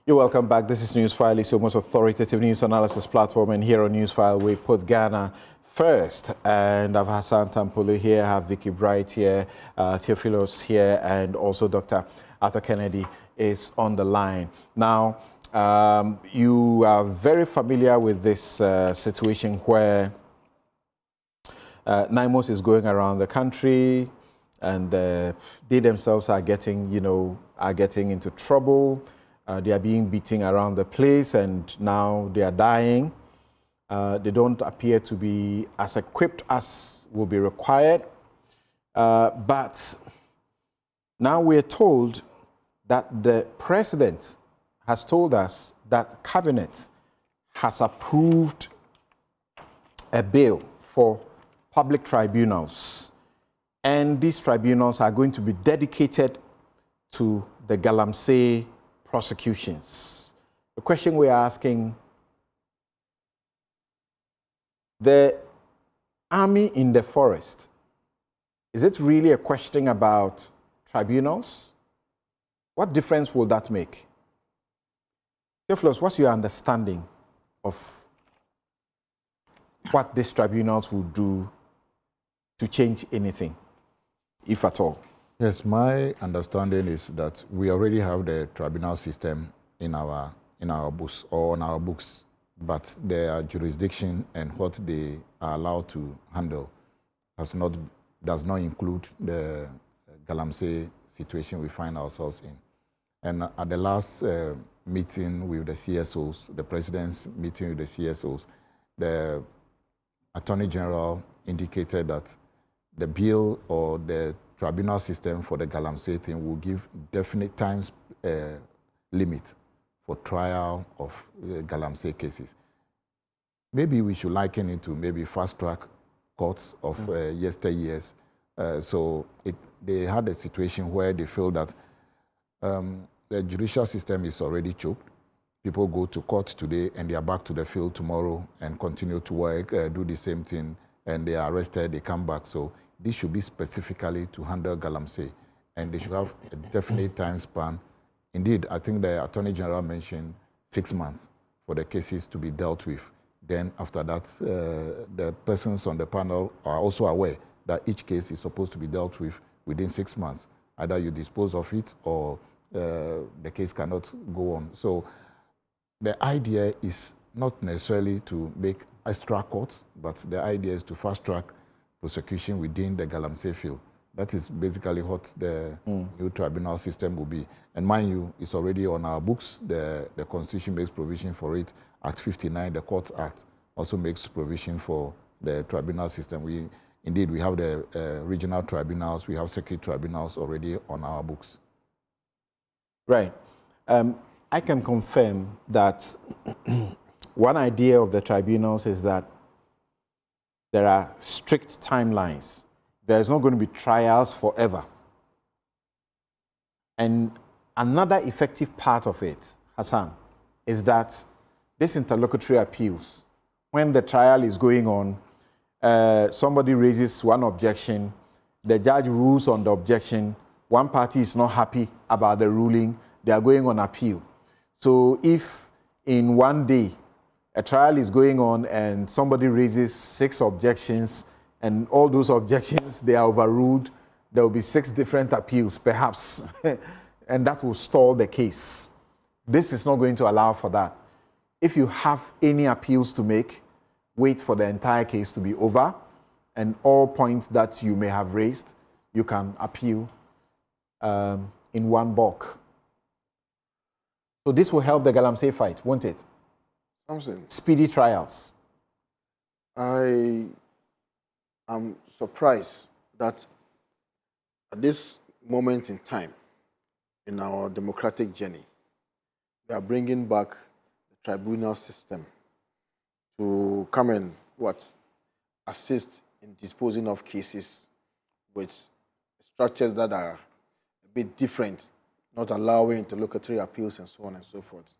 You're welcome back. This is Newsfile, it's your most authoritative news analysis platform, and here on Newsfile we put Ghana first. And I have Hassan Tampolo here, I have Vicky Bright here, Theophilos here, and also Dr. Arthur Kennedy is on the line. Now, you are very familiar with this situation where NIMOS is going around the country, and they themselves are getting, into trouble. They are being beaten around the place, and now they are dying. They don't appear to be as equipped as will be required. But now we're told that the president has told us that cabinet has approved a bill for public tribunals. And these tribunals are going to be dedicated to the Galamsey prosecutions. The question we are asking, the army in the forest, is it really a question about tribunals? What difference will that make? Theophilos, what's your understanding of what these tribunals will do to change anything, if at all? Yes, my understanding is that we already have the tribunal system in our books or on our books, but their jurisdiction and what they are allowed to handle does not include the Galamsey situation we find ourselves in. And at the last meeting with the CSOs, the president's meeting with the CSOs, the Attorney General indicated that the bill or the tribunal system for the Galamsey thing will give definite time limit for trial of Galamsey cases. Maybe we should liken it to maybe fast-track courts of yesteryears. So they had a situation where they feel that the judicial system is already choked. People go to court today and they are back to the field tomorrow and continue to work, do the same thing, and they are arrested, they come back. So this should be specifically to handle Galamsey, and they should have a definite time span. Indeed, I think the Attorney General mentioned 6 months for the cases to be dealt with. Then after that, the persons on the panel are also aware that each case is supposed to be dealt with within 6 months. Either you dispose of it or the case cannot go on. So the idea is not necessarily to make extra courts, but the idea is to fast-track prosecution within the Galamsey field. That is basically what the new tribunal system will be. And mind you, it's already on our books. The Constitution makes provision for it. Act 59, the Courts Act, also makes provision for the tribunal system. We have the regional tribunals, we have circuit tribunals already on our books. Right. I can confirm that one idea of the tribunals is that there are strict timelines. There's not going to be trials forever. And another effective part of it, Hassan, is that this interlocutory appeals, when the trial is going on, somebody raises one objection, the judge rules on the objection, one party is not happy about the ruling, they are going on appeal. So if in one day a trial is going on and somebody raises 6 objections and all those objections, they are overruled, there will be 6 different appeals perhaps, and that will stall the case. This is not going to allow for that. If you have any appeals to make, wait for the entire case to be over, and all points that you may have raised, you can appeal in one bulk. So this will help the Galamsey fight, won't it? Something. Speedy trials. I am surprised that at this moment in time in our democratic journey, we are bringing back the tribunal system to come and assist in disposing of cases with structures that are a bit different, not allowing interlocutory appeals and so on and so forth.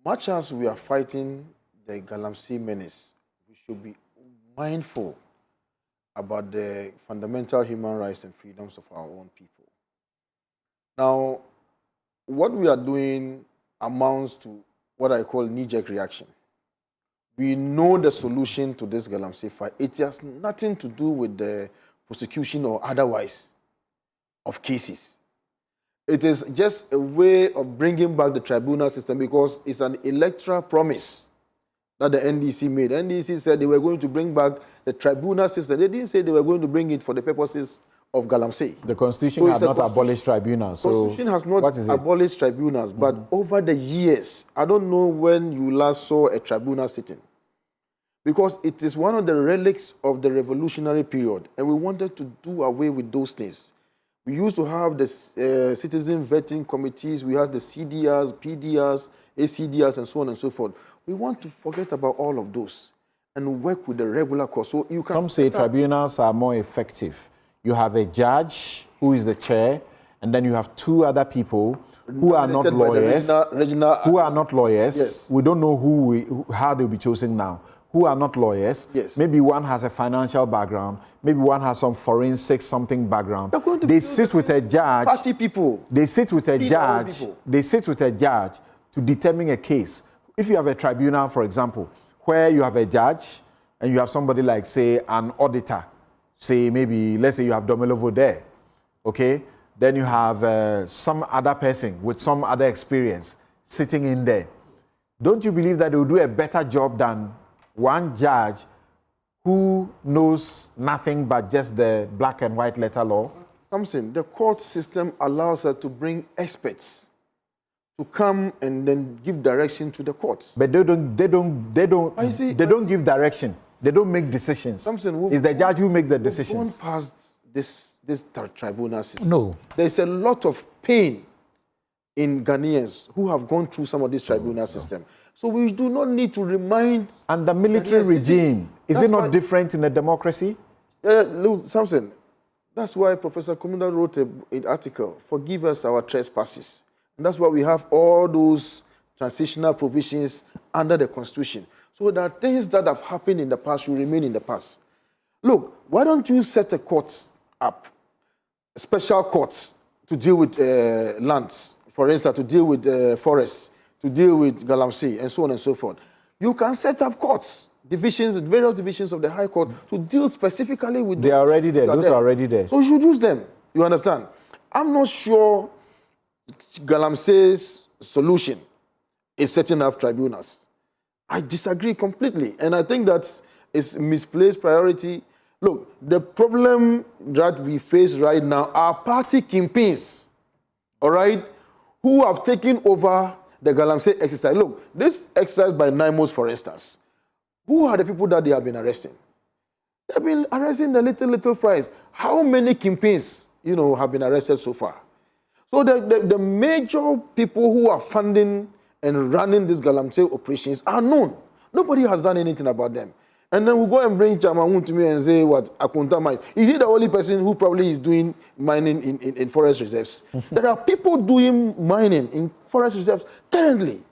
Much as we are fighting the Galamsey menace, we should be mindful about the fundamental human rights and freedoms of our own people. Now, what we are doing amounts to what I call knee-jerk reaction. We know the solution to this Galamsey fight. It has nothing to do with the prosecution or otherwise of cases. It is just a way of bringing back the tribunal system because it's an electoral promise that the NDC made. NDC said they were going to bring back the tribunal system. They didn't say they were going to bring it for the purposes of Galamsey. The Constitution has not abolished tribunals. The Constitution has not abolished tribunals, but over the years, I don't know when you last saw a tribunal sitting. Because it is one of the relics of the revolutionary period, and we wanted to do away with those things. We used to have the citizen vetting committees, we had the CDRs, PDRs, ACDRs, and so on and so forth. We want to forget about all of those and work with the regular course. So you can Some say tribunals are more effective. You have a judge who is the chair, and then you have two other people who are not lawyers. Who are not lawyers. Yes. We don't know how they'll be chosen now. Who are not lawyers. Yes. Maybe one has a financial background. Maybe one has some forensic something background. They sit with a judge. Party people. They sit with a judge. They sit with a judge to determine a case. If you have a tribunal, for example, where you have a judge and you have somebody like, say, an auditor, say maybe, let's say you have Domelovo there, okay? Then you have some other person with some other experience sitting in there. Don't you believe that they will do a better job than one judge who knows nothing but just the black and white letter law? Something. The court system allows us to bring experts to come and then give direction to the courts. But they don't give direction. They don't make decisions. It's the judge who makes the decisions. Gone past this tribunal system. No. There's a lot of pain in Ghanaians who have gone through some of this tribunal system. So we do not need to remind. And the military regime, is it not different in a democracy? Look, Samson, that's why Professor Komunda wrote an article, Forgive Us Our Trespasses. And that's why we have all those transitional provisions under the Constitution. So that things that have happened in the past will remain in the past. Look, why don't you set a court up, special courts, to deal with lands, for instance, to deal with forests, to deal with Galamsey, and so on and so forth. You can set up courts, divisions, various divisions of the High Court to deal specifically with... They are already there. Those are already there. So you should use them. You understand? I'm not sure Galamsey's solution is setting up tribunals. I disagree completely. And I think that it's misplaced priority. Look, the problem that we face right now are party kingpins, all right, who have taken over the Galamsey exercise. Look, this exercise by NIMOS, for instance, who are the people that they have been arresting? They've been arresting the little fries. How many kingpins, have been arrested so far? So the major people who are funding and running these Galamsey operations are known. Nobody has done anything about them. And then we go and bring Chamaun to me and say, what, Akunta mine. Is he the only person who probably is doing mining in forest reserves? There are people doing mining in forest reserves currently.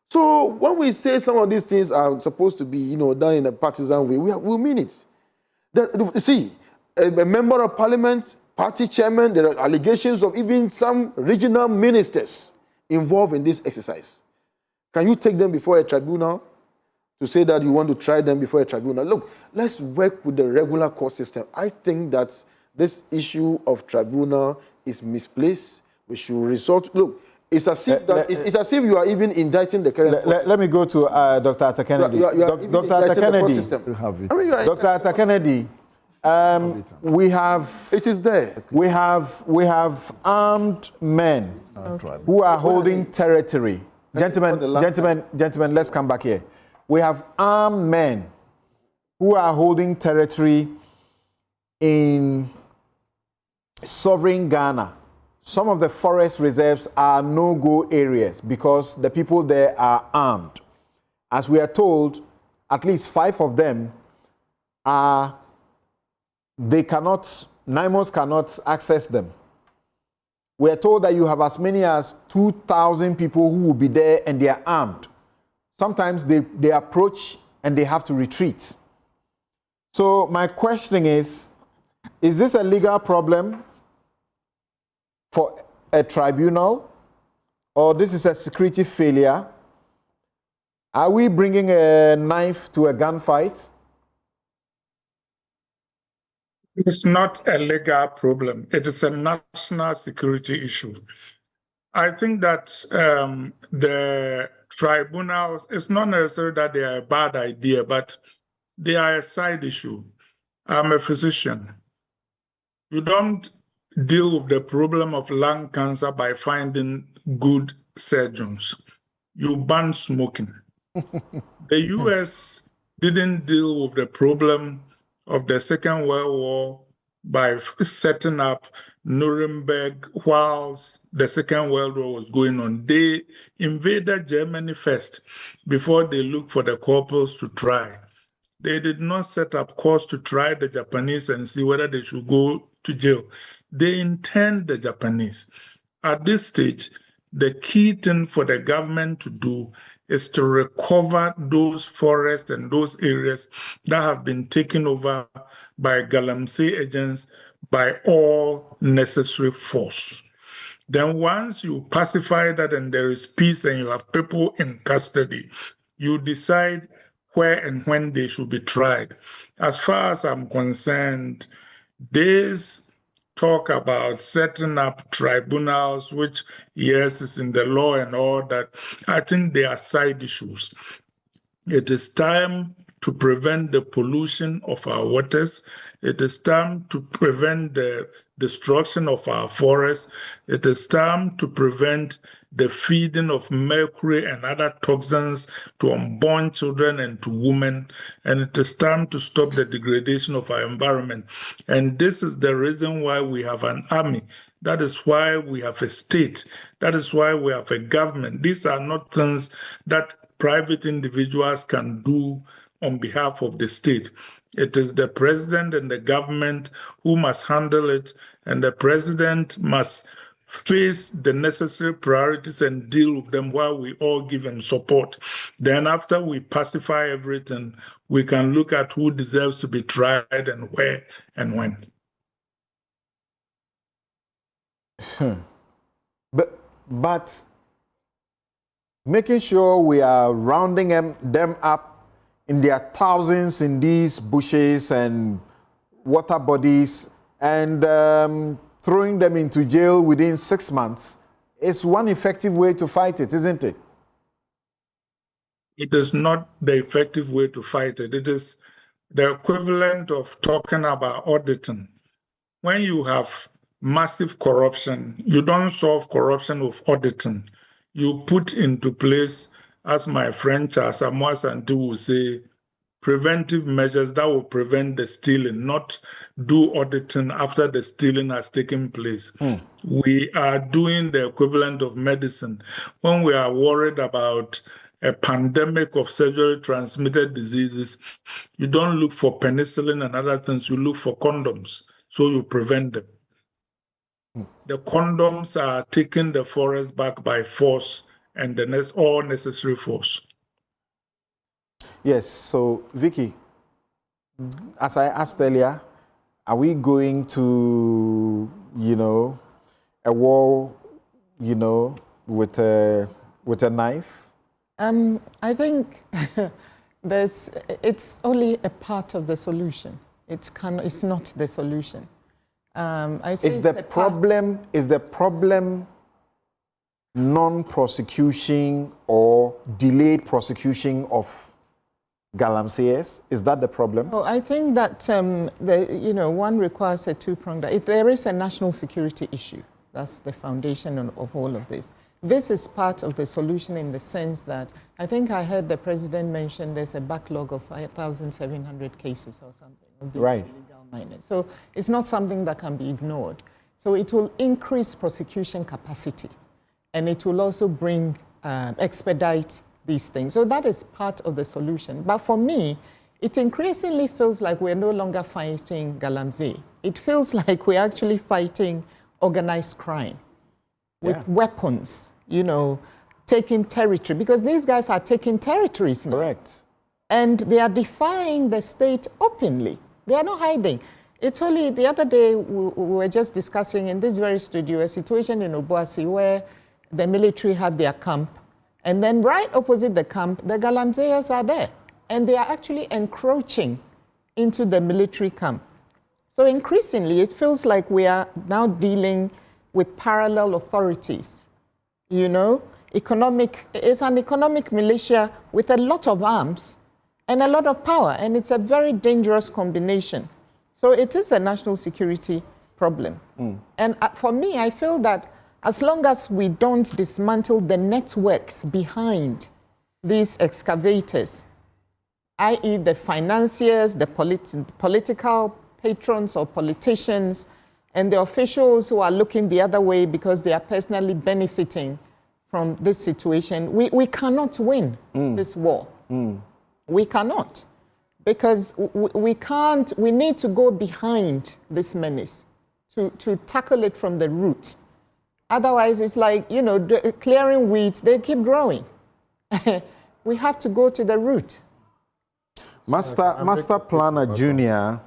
So when we say some of these things are supposed to be, done in a partisan way, we mean it. See, a member of parliament, party chairman, there are allegations of even some regional ministers involved in this exercise. Can you take them before a tribunal to say that you want to try them before a tribunal? Look, let's work with the regular court system. I think that this issue of tribunal is misplaced. We should resort. Look, it's as if it's as if you are even indicting the current. Let me go to Dr. Atta Kennedy. Dr. Atta Kennedy. Dr. Atta Kennedy. We have. It is there. We have armed men who are holding territory. Gentlemen, let's come back here. We have armed men who are holding territory in sovereign Ghana. Some of the forest reserves are no-go areas because the people there are armed. As we are told, at least 5 of them are, NIMOS cannot access them. We are told that you have as many as 2,000 people who will be there and they are armed. Sometimes they approach and they have to retreat. So my question is this a legal problem for a tribunal, or this is a security failure? Are we bringing a knife to a gunfight? It's not a legal problem. It is a national security issue. I think that the tribunals, it's not necessarily that they are a bad idea, but they are a side issue. I'm a physician. You don't deal with the problem of lung cancer by finding good surgeons. You ban smoking. The US didn't deal with the problem of the Second World War by setting up Nuremberg whilst the Second World War was going on. They invaded Germany first before they looked for the culprits to try. They did not set up courts to try the Japanese and see whether they should go to jail. They interned the Japanese. At this stage, the key thing for the government to do is to recover those forests and those areas that have been taken over by Galamsey agents by all necessary force. Then once you pacify that and there is peace and you have people in custody, you decide where and when they should be tried. As far as I'm concerned, this talk about setting up tribunals, which, yes, is in the law and all that, I think they are side issues. It is time to prevent the pollution of our waters. It is time to prevent the destruction of our forests. It is time to prevent the feeding of mercury and other toxins to unborn children and to women. And it is time to stop the degradation of our environment. And this is the reason why we have an army. That is why we have a state. That is why we have a government. These are not things that private individuals can do on behalf of the state. It is the president and the government who must handle it, and the president must face the necessary priorities and deal with them while we all give him support. Then after we pacify everything, we can look at who deserves to be tried and where and when. But making sure we are rounding them up in their thousands in these bushes and water bodies and throwing them into jail within 6 months is one effective way to fight it, isn't it? It is not the effective way to fight it. It is the equivalent of talking about auditing. When you have massive corruption, you don't solve corruption with auditing. You put into place, as my friend Charles Santi will say, preventive measures that will prevent the stealing, not do auditing after the stealing has taken place. We are doing the equivalent of medicine. When we are worried about a pandemic of sexually transmitted diseases, you don't look for penicillin and other things, you look for condoms, so you prevent them. The condoms are taking the forest back by force and all necessary force. Yes, so Vicky, as I asked earlier, are we going to, a war, with a knife? I think it's only a part of the solution. It's not the solution. Is the problem non-prosecution or delayed prosecution of Galamseyers? Is that the problem? Oh, I think that one requires a two-pronged. There is a national security issue. That's the foundation of all of this. This is part of the solution in the sense that I think I heard the president mention there's a backlog of 5,700 cases or something of these illegal miners. So it's not something that can be ignored. So it will increase prosecution capacity, and it will also bring expedite these things. So that is part of the solution. But for me, it increasingly feels like we're no longer fighting Galamsey. It feels like we're actually fighting organized crime with weapons, taking territory, because these guys are taking territories now. Correct. And they are defying the state openly. They are not hiding. It's only the other day we were just discussing in this very studio a situation in Obuasi where the military have their camp, and then right opposite the camp, the Galamseyers are there. And they are actually encroaching into the military camp. So increasingly, it feels like we are now dealing with parallel authorities. You know, it's an economic militia with a lot of arms and a lot of power, and it's a very dangerous combination. So it is a national security problem. And for me, I feel that as long as we don't dismantle the networks behind these excavators, i.e. the financiers, the political patrons or politicians, and the officials who are looking the other way because they are personally benefiting from this situation, we cannot win this war. We cannot. Because we need to go behind this menace to tackle it from the root. Otherwise, it's like, you know, clearing weeds, they keep growing. We have to go to the root. Master Planner Junior,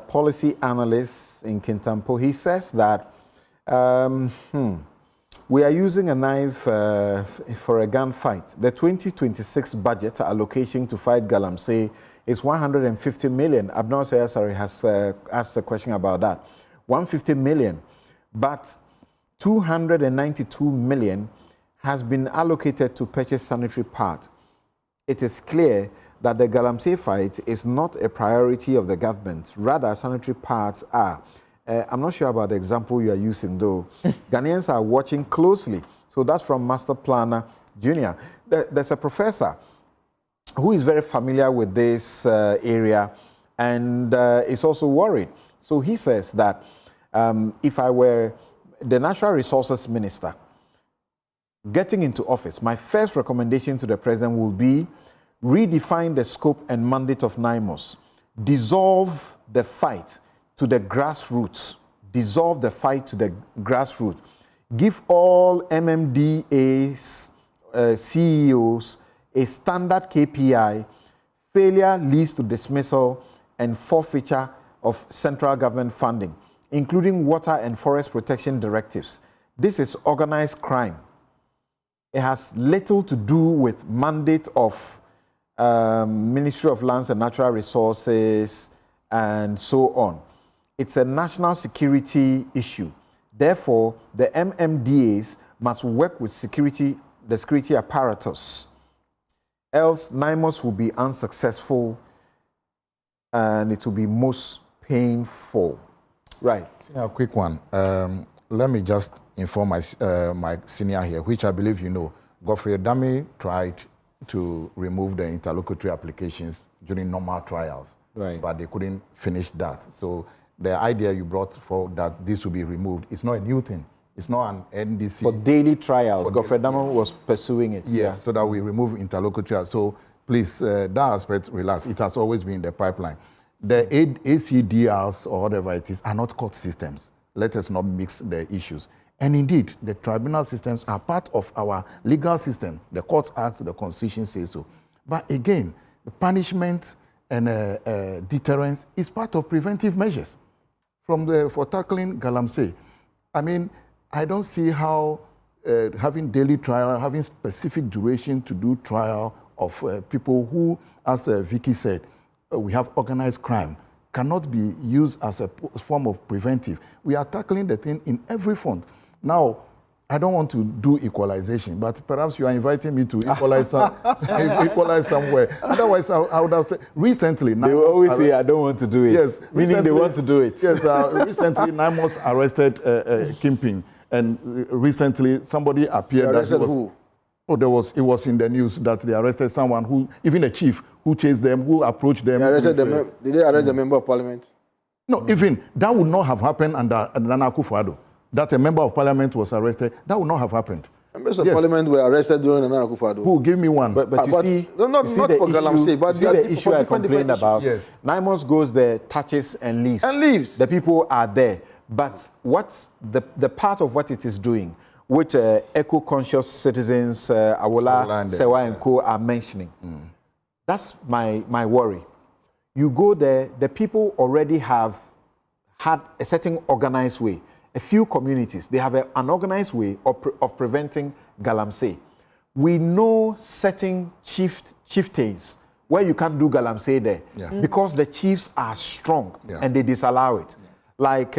policy analyst in Kintampo, he says that we are using a knife for a gunfight. The 2026 budget allocation to fight Galamsey is 150 million. Abner Sayasari has asked a question about that. 150 million, but 292 million has been allocated to purchase sanitary parts. It is clear that the Galamsey fight is not a priority of the government. Rather, sanitary parts are. I'm not sure about the example you are using, though. Ghanaians are watching closely. So that's from Master Planner Junior. There's a professor who is very familiar with this area and is also worried. So he says that if I were the Natural Resources Minister getting into office, my first recommendation to the president will be redefine the scope and mandate of NIMOS, dissolve the fight to the grassroots, dissolve the fight to the grassroots, give all MMDAs, CEOs a standard KPI, failure leads to dismissal and forfeiture of central government funding, including water and forest protection directives. This is organized crime. It has little to do with mandate of Ministry of Lands and Natural Resources and so on. It's a national security issue. Therefore, the MMDAs must work with the security apparatus. Else, NIMOS will be unsuccessful and it will be most painful. Right. A quick one. Let me just inform my senior here, which I believe you know. Godfrey Dami tried to remove the interlocutory applications during normal trials, right, but they couldn't finish that. So the idea you brought for that this will be removed, it's not a new thing. It's not an NDC. For daily trials, Godfrey Dami was pursuing it. Yes, yeah, so that we remove interlocutory. So please, that aspect, relax. It has always been in the pipeline. The ACDRs or whatever it is are not court systems. Let us not mix the issues. And indeed, the tribunal systems are part of our legal system. The courts act, the Constitution says so. But again, the punishment and deterrence is part of preventive measures for tackling Galamsey. I mean, I don't see how having daily trial, having specific duration to do trial of people who, as Vicky said, we have organized crime, cannot be used as a form of preventive. We are tackling the thing in every front. Now, I don't want to do equalization, but perhaps you are inviting me to equalize, equalize somewhere. Otherwise, I would have said, recently... They will always say, I don't want to do it. Yes. Meaning they want to do it. Yes, recently, NIMOS arrested Kimping, and recently somebody appeared that he was... Who? Oh, it was in the news that they arrested someone who, even a chief, who chased them, who approached them. They arrested did they arrest the member of parliament? No, even that would not have happened under Nana Akufo-Addo. That a member of parliament was arrested, that would not have happened. Members of parliament were arrested during Nana Akufo-Addo. Who? Give me one. But you see, not for Galamsey, but the issue I complained about. Yes. NIMOS goes there, touches and leaves. And leaves. The people are there. But what's the part of what it is doing, which eco-conscious citizens, Awola, Sewa and Co. are mentioning. That's my worry. You go there, the people already have had a certain organized way. a few communities, they have an organized way of preventing Galamsey. We know certain chieftains where you can't do Galamsey there because the chiefs are strong and they disallow it. Like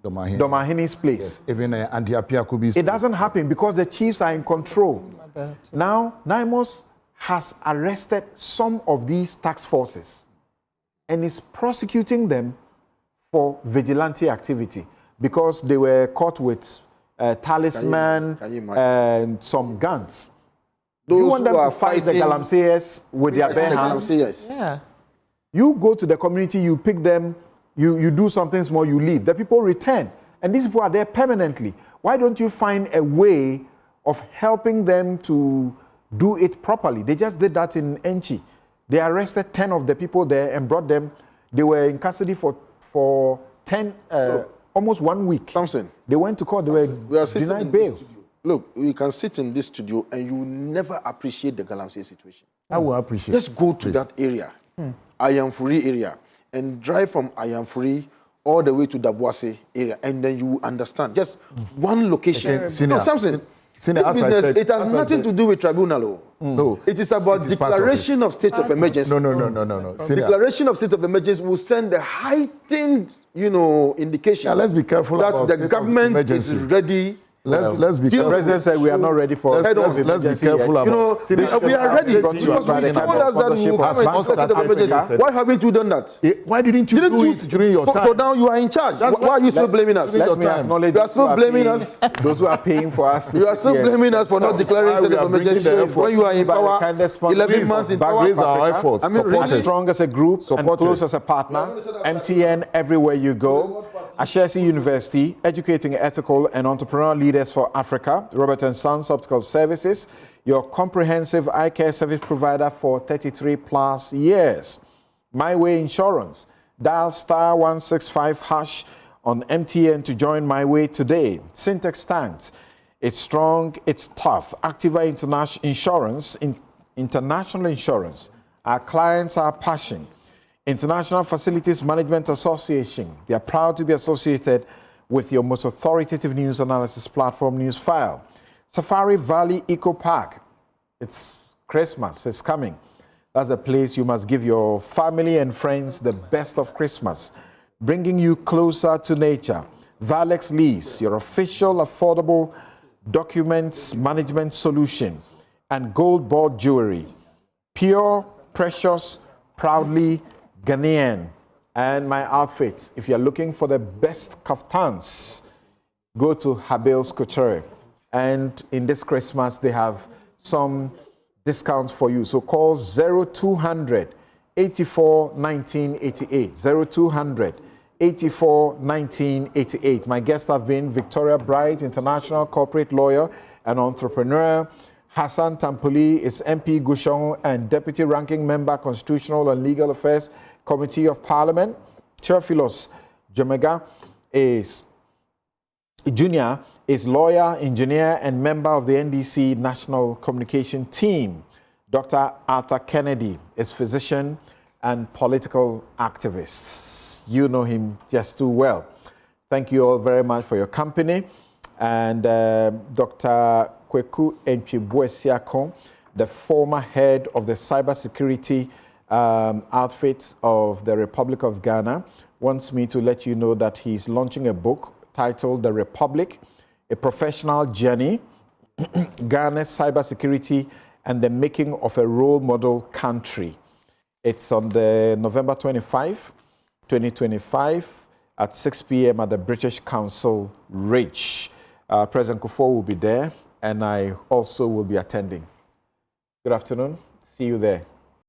Domahini's place. Yes. Even Antiapia Kubi's it doesn't happen because the chiefs are in control. Now, NIMOS has arrested some of these task forces and is prosecuting them for vigilante activity because they were caught with talisman and some guns. Those you want them to fighting fight the Galamseyers with their bare hands? Yeah. You go to the community, you pick them, you do something small, you leave. The people return. And these people are there permanently. Why don't you find a way of helping them to do it properly? They just did that in Enchi. They arrested 10 of the people there and brought them. They were in custody for 10, almost 1 week. Samson. They went to court, they were denied bail. Look, we can sit in this studio and you never appreciate the Galamsey situation. I will appreciate. Just go to that area, Ayamfuri area, and drive from Ayamfuri all the way to Dabuase area, and then you understand. Just one location. Okay, no, Samson, this business, it has nothing to do with tribunal. No. It is about declaration of state of emergency. No. Declaration of state of emergency will send a heightened, indication. Yeah, let's be careful that about the state government of is emergency. ready. Let's be The careful. president said we are not ready for Let's be careful about. We are ready. Because you told us that we will come and declare state of emergency. Why haven't you done that? Why didn't you do it during your time? So now you are in charge. Why are you still blaming us? Let me acknowledge you are still blaming us. Those who are paying for us. You are still blaming us for not declaring state of emergency when you are in power. 11 months in power. Raise our efforts. As strong as a group and close as a partner. MTN everywhere you go. Ashesi University, educating ethical and entrepreneurial leaders for Africa. Robert & Sons Optical Services, your comprehensive eye care service provider for 33 plus years. My Way Insurance, dial *165# on MTN to join My Way today. Syntax Tanks, it's strong, it's tough. Activa International Insurance, our clients are passion. International Facilities Management Association, they are proud to be associated with your most authoritative news analysis platform, Newsfile. Safari Valley Eco Park, it's Christmas, it's coming. That's a place you must give your family and friends the best of Christmas, bringing you closer to nature. Valex Lease, your official affordable documents management solution, and Gold Board Jewelry. Pure, precious, proudly Ghanaian. And my outfits, if you're looking for the best kaftans, go to Habil's Couture. And in this Christmas, they have some discounts for you. So call 0200 84 1988. 0200 84 1988. My guests have been Victoria Bright, international corporate lawyer and entrepreneur. Hassan Tampoli is MP Gushon and Deputy Ranking Member, Constitutional and Legal Affairs Committee of Parliament. Theophilos Jomega is Junior, is lawyer, engineer, and member of the NDC National Communication Team. Dr. Arthur Kennedy is physician and political activist. You know him just too well. Thank you all very much for your company. And Dr. Kweku Enchibuesiakon, the former head of the cybersecurity outfit of the Republic of Ghana, wants me to let you know that he's launching a book titled The Republic, A Professional Journey, Ghana's Cybersecurity and the Making of a Role Model Country. It's on the November 25, 2025 at 6 p.m. at the British Council Ridge. President Kufuor will be there, and I also will be attending. Good afternoon. See you there.